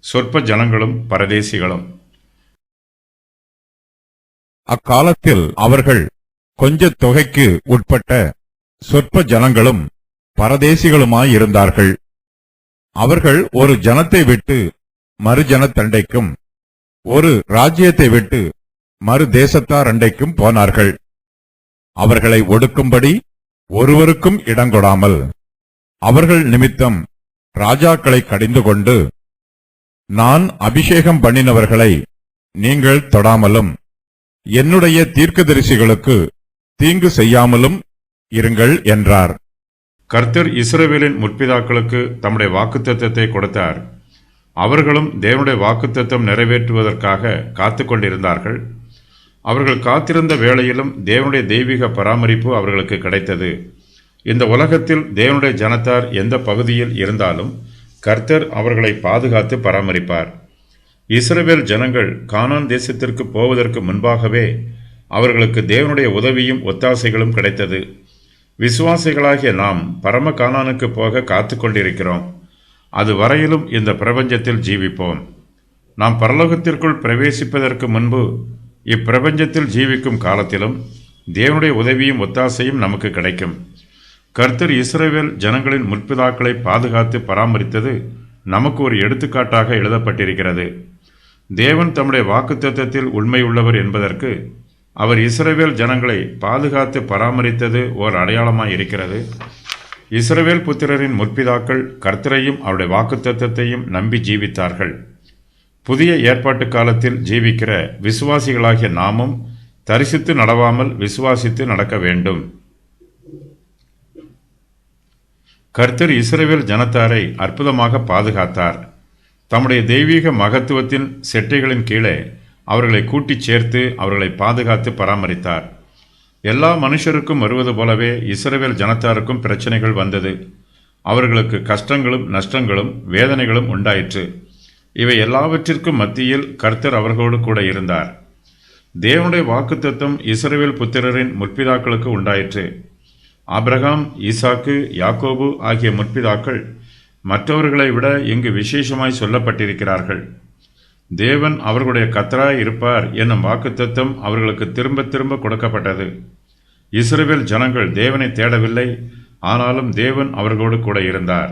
சொற்ப ஜனங்களும் பரதேசிகளும். அக்காலத்தில் அவர்கள் கொஞ்ச தொகைக்கு உட்பட்ட சொற்ப ஜனங்களும் பரதேசிகளுமாயிருந்தார்கள். அவர்கள் ஒரு ஜனத்தை விட்டு மறு ஜனத்தண்டைக்கும் ஒரு ராஜ்யத்தை விட்டு மறு தேசத்தார் அண்டைக்கும் போனார்கள். அவர்களை ஒடுக்கும்படி ஒருவருக்கும் இடங்கொடாமல் அவர்கள் நிமித்தம் ராஜாக்களை கடிந்து கொண்டு, நான் அபிஷேகம் பண்ணினவர்களை நீங்கள் தொடாமலும் என்னுடைய தீர்க்கதரிசிகளுக்கு தீங்கு செய்யாமலும் இருங்கள் என்றார். கர்த்தர் இஸ்ரவேலின் முற்பிதாக்களுக்கு தம்முடைய வாக்குத்தத்தத்தை கொடுத்தார். அவர்களும் தேவனுடைய வாக்குத்தத்தம் நிறைவேற்றுவதற்காக காத்து கொண்டிருந்தார்கள். அவர்கள் காத்திருந்த வேளையிலும் தேவனுடைய தெய்வீக பராமரிப்பு அவர்களுக்கு கிடைத்தது. இந்த உலகத்தில் தேவனுடைய ஜனத்தார் எந்த பகுதியில் இருந்தாலும் கர்த்தர் அவர்களை பாதுகாத்து பராமரிப்பார். இஸ்ரவேல் ஜனங்கள் கானான் தேசத்திற்கு போவதற்கு முன்பாகவே அவர்களுக்கு தேவனுடைய உதவியும் ஒத்தாசைகளும் கிடைத்தது. விசுவாசிகளாகிய நாம் பரம கானானுக்கு போக காத்து கொண்டிருக்கிறோம். அது வரையிலும் இந்த பிரபஞ்சத்தில் ஜீவிப்போம். நாம் பரலோகத்திற்குள் பிரவேசிப்பதற்கு முன்பு இப்பிரபஞ்சத்தில் ஜீவிக்கும் காலத்திலும் தேவனுடைய உதவியும் ஒத்தாசையும் நமக்கு கிடைக்கும். கர்த்தர் இஸ்ரவேல் ஜனங்களின் முற்பிதாக்களை பாதுகாத்து பராமரித்தது நமக்கு ஒரு எடுத்துக்காட்டாக எழுதப்பட்டிருக்கிறது. தேவன் தம்முடைய வாக்குத்தத்தத்தில் உண்மையுள்ளவர் என்பதற்கு அவர் இஸ்ரவேல் ஜனங்களை பாதுகாத்து பராமரித்தது ஓர் அடையாளமாய் இருக்கிறது. இஸ்ரவேல் புத்திரரின் முற்பிதாக்கள் கர்த்தரையும் அவருடைய வாக்குத்தத்தத்தையும் நம்பி ஜீவித்தார்கள். புதிய ஏற்பாட்டு காலத்தில் ஜீவிக்கிற விசுவாசிகளாகிய நாமும் தரிசித்து நடவாமல் விசுவாசித்து நடக்க வேண்டும். கர்த்தர் இஸ்ரவேல் ஜனத்தாரை அற்புதமாக பாதுகாத்தார். தம்முடைய தெய்வீக மகத்துவத்தின் செட்டைகளின் கீழே அவர்களை கூட்டிச் சேர்த்து அவர்களை பாதுகாத்து பராமரித்தார். எல்லா மனுஷருக்கும் வருவது போலவே இஸ்ரவேல் ஜனத்தாருக்கும் பிரச்சனைகள் வந்தது. அவர்களுக்கு கஷ்டங்களும் நஷ்டங்களும் வேதனைகளும் உண்டாயிற்று. இவை எல்லாவற்றிற்கும் மத்தியில் கர்த்தர் அவர்களோடு கூட இருந்தார். தேவனுடைய வாக்குத்தத்தம் இஸ்ரவேல் புத்திரரின் முற்பிதாக்களுக்கு உண்டாயிற்று. ஆபிரகாம், ஈசாக்கு, யாக்கோபு ஆகிய முற்பிதாக்கள் மற்றவர்களை விட இங்கு விசேஷமாய் சொல்லப்பட்டிருக்கிறார்கள். தேவன் அவர்களுடைய கர்த்தராய் இருப்பார் என்னும் வாக்குத்தத்தம் அவர்களுக்கு திரும்ப திரும்ப கொடுக்கப்பட்டது. இஸ்ரவேல் ஜனங்கள் தேவனை தேடவில்லை, ஆனாலும் தேவன் அவர்களோடு கூட இருந்தார்.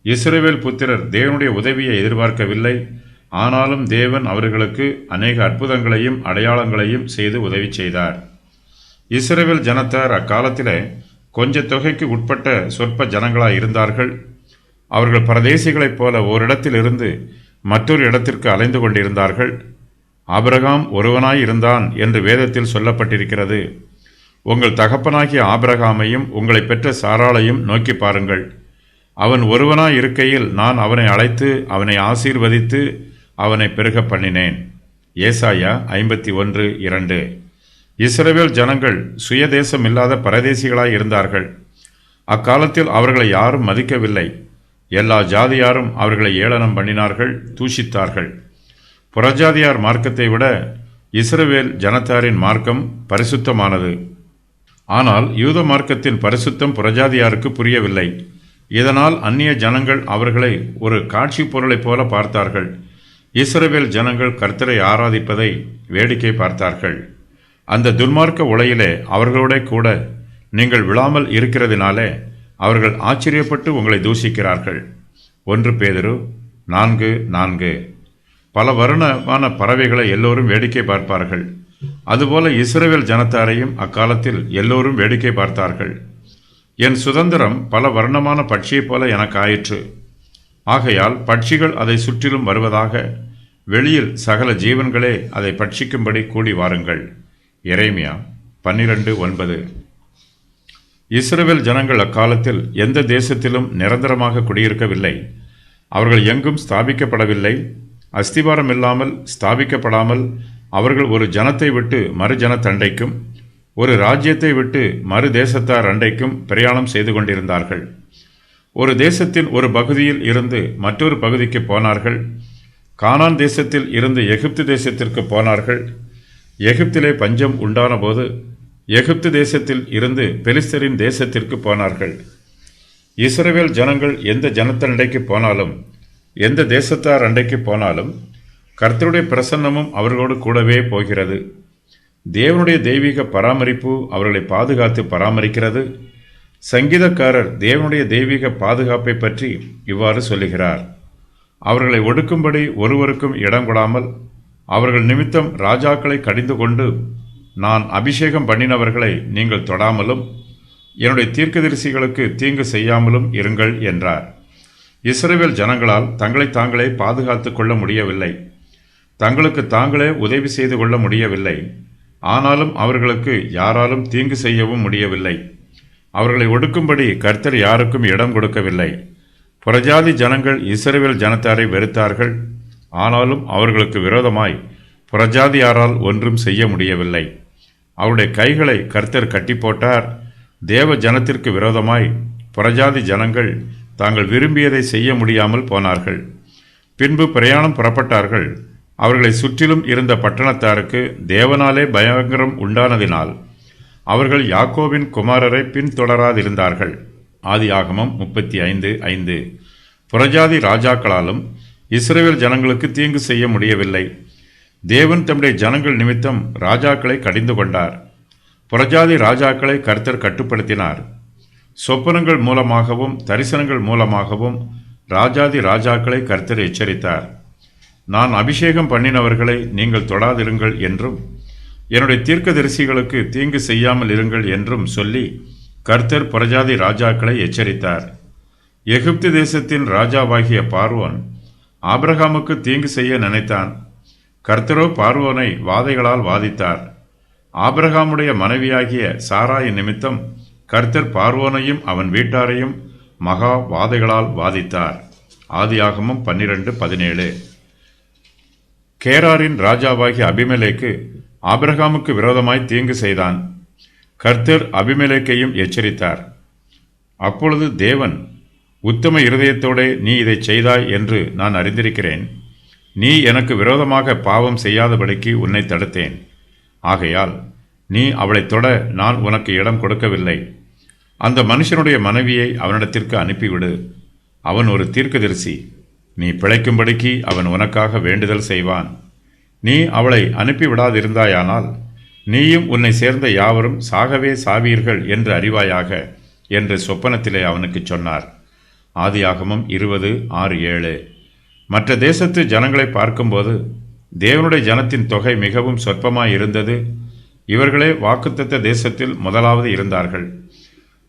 இஸ்ரவேல் புத்திரர் தேவனுடைய உதவியை எதிர்பார்க்கவில்லை, ஆனாலும் தேவன் அவர்களுக்கு அநேக அற்புதங்களையும் அடையாளங்களையும் செய்து உதவி செய்தார். இஸ்ரவேல் ஜனத்தார் அக்காலத்திலே கொஞ்ச தொகைக்கு உட்பட்ட சொற்ப ஜனங்களாய் இருந்தார்கள். அவர்கள் பரதேசிகளைப் போல ஓரிடத்திலிருந்து மற்றொரு இடத்திற்கு அலைந்து கொண்டிருந்தார்கள். ஆபிரகாம் ஒருவனாய் இருந்தான் என்று வேதத்தில் சொல்லப்பட்டிருக்கிறது. உங்கள் தகப்பனாகிய ஆபிரகாமையும் உங்களை பெற்ற சாராளையும் நோக்கி பாருங்கள். அவன் ஒருவனாய் இருக்கையில் நான் அவனை அழைத்து அவனை ஆசீர்வதித்து அவனை பெருக பண்ணினேன். ஏசாயா 51:2. இஸ்ரவேல் ஜனங்கள் சுயதேசம் இல்லாத பரதேசிகளாய் இருந்தார்கள். அக்காலத்தில் அவர்களை யாரும் மதிக்கவில்லை. எல்லா ஜாதியாரும் அவர்களை ஏளனம் பண்ணினார்கள், தூஷித்தார்கள். புறஜாதியார் மார்க்கத்தை விட இஸ்ரவேல் ஜனத்தாரின் மார்க்கம் பரிசுத்தமானது. ஆனால் யூத மார்க்கத்தின் பரிசுத்தம் புறஜாதியாருக்கு புரியவில்லை. இதனால் அந்நிய ஜனங்கள் அவர்களை ஒரு காட்சி பொருளைப் போல பார்த்தார்கள். இஸ்ரவேல் ஜனங்கள் கர்த்தரை ஆராதிப்பதை வேடிக்கை பார்த்தார்கள். அந்த துன்மார்க்க உலையிலே அவர்களோட கூட நீங்கள் விழாமல் இருக்கிறதினாலே அவர்கள் ஆச்சரியப்பட்டு உங்களை தூஷிக்கிறார்கள். 1 பேதுரு 4:4. பல வருணமான பறவைகளை எல்லோரும் வேடிக்கை பார்ப்பார்கள். அதுபோல இஸ்ரவேல் ஜனத்தாரையும் அக்காலத்தில் எல்லோரும் வேடிக்கை பார்த்தார்கள். என் சுதந்திரம் பல வர்ணமான பட்சியைப் போல எனக்கு ஆயிற்று. ஆகையால் பட்சிகள் அதை சுற்றிலும் வருவதாக, வெளியில் சகல ஜீவன்களே அதை பட்சிக்கும்படி கூடி வாருங்கள். எரேமியா 12:9. இஸ்ரவேல் ஜனங்கள் அக்காலத்தில் எந்த தேசத்திலும் நிரந்தரமாக குடியிருக்கவில்லை. அவர்கள் எங்கும் ஸ்தாபிக்கப்படவில்லை. அஸ்திவாரம் இல்லாமல் ஸ்தாபிக்கப்படாமல் அவர்கள் ஒரு ஜனத்தை விட்டு மறு ஜனத்தண்டைக்கும் ஒரு ராஜ்யத்தை விட்டு மறு தேசத்தார் அண்டைக்கும் பிரயாணம் செய்து கொண்டிருந்தார்கள். ஒரு தேசத்தின் ஒரு பகுதியில் இருந்து மற்றொரு பகுதிக்கு போனார்கள். கானான் தேசத்தில் இருந்து எகிப்து தேசத்திற்கு போனார்கள். எகிப்திலே பஞ்சம் உண்டான போது எகிப்து தேசத்தில் இருந்து பெலிஸ்தரின் தேசத்திற்கு போனார்கள். இஸ்ரவேல் ஜனங்கள் எந்த ஜனத்தண்டைக்கு போனாலும் எந்த தேசத்தார் அண்டைக்கு போனாலும் கர்த்தருடைய பிரசன்னமும் அவர்களோடு கூடவே போகிறது. தேவனுடைய தெய்வீக பராமரிப்பு அவர்களை பாதுகாத்து பராமரிக்கிறது. சங்கீதக்காரர் தேவனுடைய தெய்வீக பாதுகாப்பை பற்றி இவ்வாறு சொல்லுகிறார்: அவர்களை ஒடுக்கும்படி ஒருவருக்கும் இடம் கொடாமல் அவர்கள் நிமித்தம் ராஜாக்களை கடிந்து கொண்டு, நான் அபிஷேகம் பண்ணினவர்களை நீங்கள் தொடாமலும் என்னுடைய தீர்க்கதரிசிகளுக்கு தீங்கு செய்யாமலும் இருங்கள் என்றார். இஸ்ரவேல் ஜனங்களால் தங்களை தாங்களே பாதுகாத்துக் கொள்ள முடியவில்லை. தங்களுக்கு தாங்களே உதவி செய்து கொள்ள முடியவில்லை. ஆனாலும் அவர்களுக்கு யாராலும் தீங்கு செய்யவும் முடியவில்லை. அவர்களை ஒடுக்கும்படி கர்த்தர் யாருக்கும் இடம் கொடுக்கவில்லை. புறஜாதி ஜனங்கள் இஸ்ரவேல் ஜனத்தாரை வெறுத்தார்கள். ஆனாலும் அவர்களுக்கு விரோதமாய் புறஜாதியாரால் ஒன்றும் செய்ய முடியவில்லை. அவருடைய கைகளை கர்த்தர் கட்டி போட்டார். தேவ ஜனத்திற்கு விரோதமாய் புறஜாதி ஜனங்கள் தாங்கள் விரும்பியதை செய்ய முடியாமல் போனார்கள். பின்பு பிரயாணம் புறப்பட்டார்கள். அவர்களை சுற்றிலும் இருந்த பட்டணத்தாருக்கு தேவனாலே பயங்கரம் உண்டானதினால் அவர்கள் யாக்கோபின் குமாரரை பின்தொடராதிருந்தார்கள். ஆதியாகமம் 35:5. புறஜாதி ராஜாக்களாலும் இஸ்ரவேல் ஜனங்களுக்கு தீங்கு செய்ய முடியவில்லை. தேவன் தம்முடைய ஜனங்கள் நிமித்தம் ராஜாக்களை கடிந்து கொண்டார். புறஜாதி ராஜாக்களை கர்த்தர் கட்டுப்படுத்தினார். சொப்பனங்கள் மூலமாகவும் தரிசனங்கள் மூலமாகவும் ராஜாதி ராஜாக்களை கர்த்தர் எச்சரித்தார். நான் அபிஷேகம் பண்ணினவர்களை நீங்கள் தொடாதிருங்கள் என்றும் என்னுடைய தீர்க்கதரிசிகளுக்கு தீங்கு செய்யாமல் இருங்கள் என்றும் சொல்லி கர்த்தர் புறஜாதி ராஜாக்களை எச்சரித்தார். எகிப்து தேசத்தின் ராஜாவாகிய பார்வோன் ஆபிரகாமுக்கு தீங்கு செய்ய நினைத்தான். கர்த்தரோ பார்வோனை வாதைகளால் வாதித்தார். ஆபிரகாமுடைய மனைவியாகிய சாராய் நிமித்தம் கர்த்தர் பார்வோனையும் அவன் வீட்டாரையும் மகா வாதைகளால் வாதித்தார். ஆதியாகமம் 12:17. கேராரின் ராஜாவாகிய அபிமெலேக்கு ஆபிரகாமுக்கு விரோதமாய் தீங்கு செய்தான். கர்த்தர் அபிமெலேக்கையும் எச்சரித்தார். அப்பொழுது தேவன், உத்தம இருதயத்தோடே நீ இதை செய்தாய் என்று நான் அறிந்திருக்கிறேன். நீ எனக்கு விரோதமாக பாவம் செய்யாதபடிக்கு உன்னை தடுத்தேன். ஆகையால் நீ அவளை தொட நான் உனக்கு இடம் கொடுக்கவில்லை. அந்த மனுஷனுடைய மனைவியை அவனிடத்திற்கு அனுப்பிவிடு. அவன் ஒரு தீர்க்கதரிசி. நீ பிழைக்கும்படிக்கு அவன் உனக்காக வேண்டுதல் செய்வான். நீ அவளை அனுப்பிவிடாதிருந்தாயானால் நீயும் உன்னை சேர்ந்த யாவரும் சாகவே சாவீர்கள் என்று அறிவாயாக என்று சொப்பனத்திலே அவனுக்கு சொன்னார். ஆதியாகமம் 20:6-7. மற்ற தேசத்து ஜனங்களை பார்க்கும்போது தேவனுடைய ஜனத்தின் தொகை மிகவும் சொற்பமாயிருந்தது. இவர்களே வாக்குத்தத்த தேசத்தில் முதலாவது இருந்தார்கள்.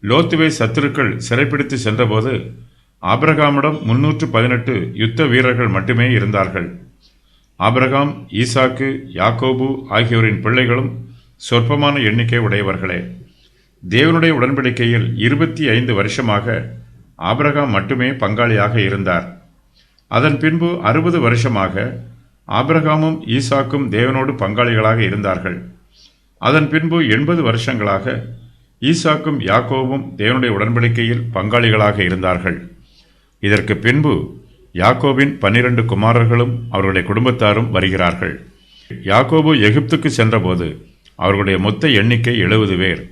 லோத்துவை சத்துருக்கள் சிறைப்பிடித்து சென்றபோது ஆபிரகாமிடம் 318 யுத்த வீரர்கள் மட்டுமே இருந்தார்கள். ஆபிரகாம், ஈசாக்கு, யாக்கோபு ஆகியோரின் பிள்ளைகளும் சொற்பமான எண்ணிக்கை உடையவர்களே. தேவனுடைய உடன்படிக்கையில் 25 வருஷமாக ஆபிரகாம் மட்டுமே பங்காளியாக இருந்தார். அதன் பின்பு 60 வருஷமாக ஆபிரகாமும் ஈசாக்கும் தேவனோடு பங்காளிகளாக இருந்தார்கள். அதன் பின்பு 80 வருஷங்களாக ஈசாக்கும் யாக்கோபும் தேவனுடைய உடன்படிக்கையில் பங்காளிகளாக இருந்தார்கள். இதற்கு பின்பு யாக்கோபின் 12 குமாரர்களும் அவர்களுடைய குடும்பத்தாரும் வருகிறார்கள். யாக்கோபு எகிப்துக்கு சென்றபோது அவர்களுடைய மொத்த எண்ணிக்கை 70 பேர்.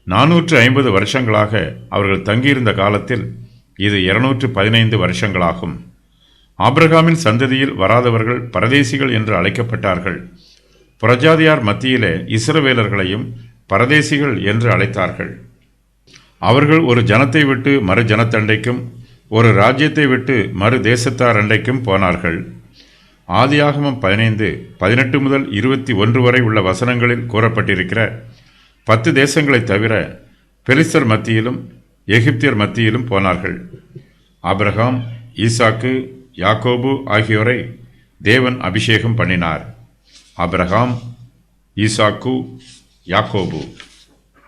450 வருஷங்களாக அவர்கள் தங்கியிருந்த காலத்தில் இது 215 வருஷங்களாகும். ஆபிரகாமின் சந்ததியில் வராதவர்கள் பரதேசிகள் என்று அழைக்கப்பட்டார்கள். புறஜாதியார் மத்தியிலே இஸ்ரவேலர்களையும் பரதேசிகள் என்று அழைத்தார்கள். அவர்கள் ஒரு ஜனத்தை விட்டு மறு ஜனத்தண்டைக்கும் ஒரு ராஜ்யத்தை விட்டு மறு தேசத்தார் அண்டைக்கும் போனார்கள். ஆதியாகமம் 15:18 முதல் 21 வரை உள்ள வசனங்களில் கூறப்பட்டிருக்கிற 10 தேசங்களை தவிர பெலிஸ்தர் மத்தியிலும் எகிப்தியர் மத்தியிலும் போனார்கள். ஆபிரகாம், ஈசாக்கு, யாக்கோபு ஆகியோரை தேவன் அபிஷேகம் பண்ணினார். ஆபிரகாம், ஈசாக்கு, யாக்கோபு.